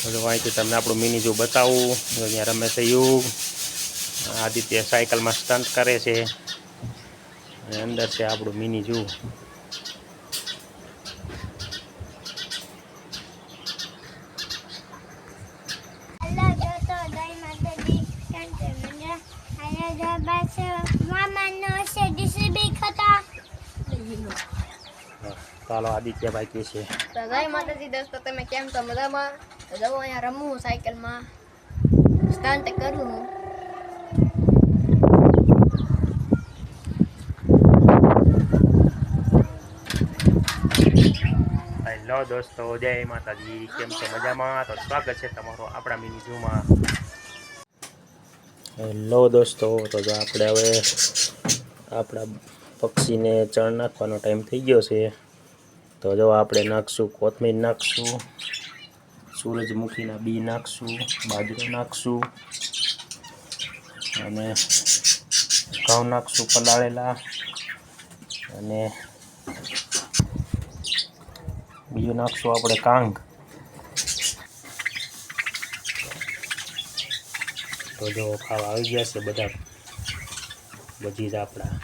અહીંથી તમને આપણું મિની ઝૂ બતાવું. અહીંયા રમે છે યુગ, આદિત્ય સાયકલમાં સ્ટન્ટ કરે છે અને અંદર છે આપણું મિની ઝૂ. ચાલો આદિત્યભાઈ કે છે જય માતાજી દોસ્તો, તમે કેમ છો? મજામાં? જો અહીંયા રમું સાયકલમાં, સ્ટન્ટ કરું હું. હેલો દોસ્તો, જય માતાજી, કેમ છો? મજામાં? તો સ્વાગત છે તમારું આપણા મિની ઝૂમાં. હેલો દોસ્તો, તો જો આપણે હવે આપણા પક્ષીને ચણ નાખવાનો ટાઈમ થઈ ગયો છે. તો જો આપણે નાખશું કોથમીર, નાખશું સૂરજમુખીના બી, નાખશું બાજરો, નાખશું અને ઘઉં નાખશું પલાળેલા, અને બીજું નાખશું આપણે કાંગ. તો જો ખાવા આવી ગયા છે બધા બધી જ આપણા.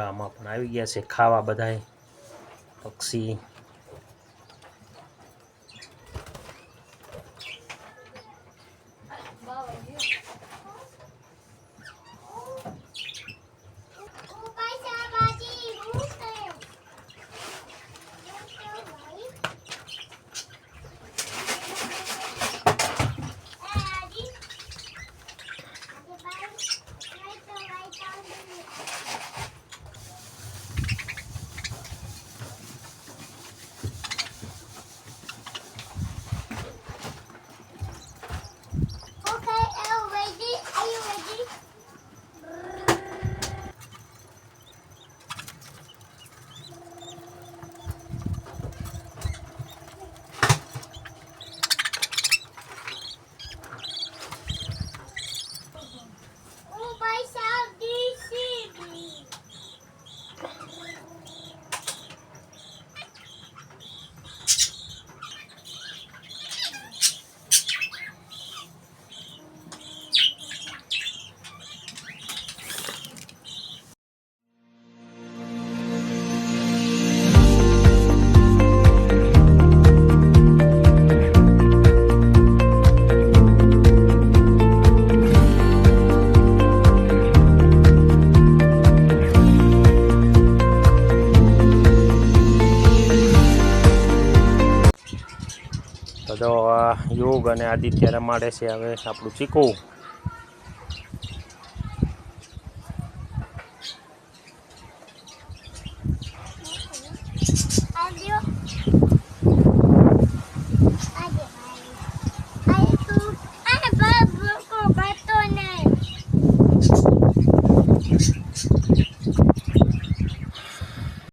આમાં પણ આવી ગયા છે ખાવા બધાય પક્ષી. તો જો યુગ અને આદિત્ય રમાડે છે હવે આપણું ચીકુ.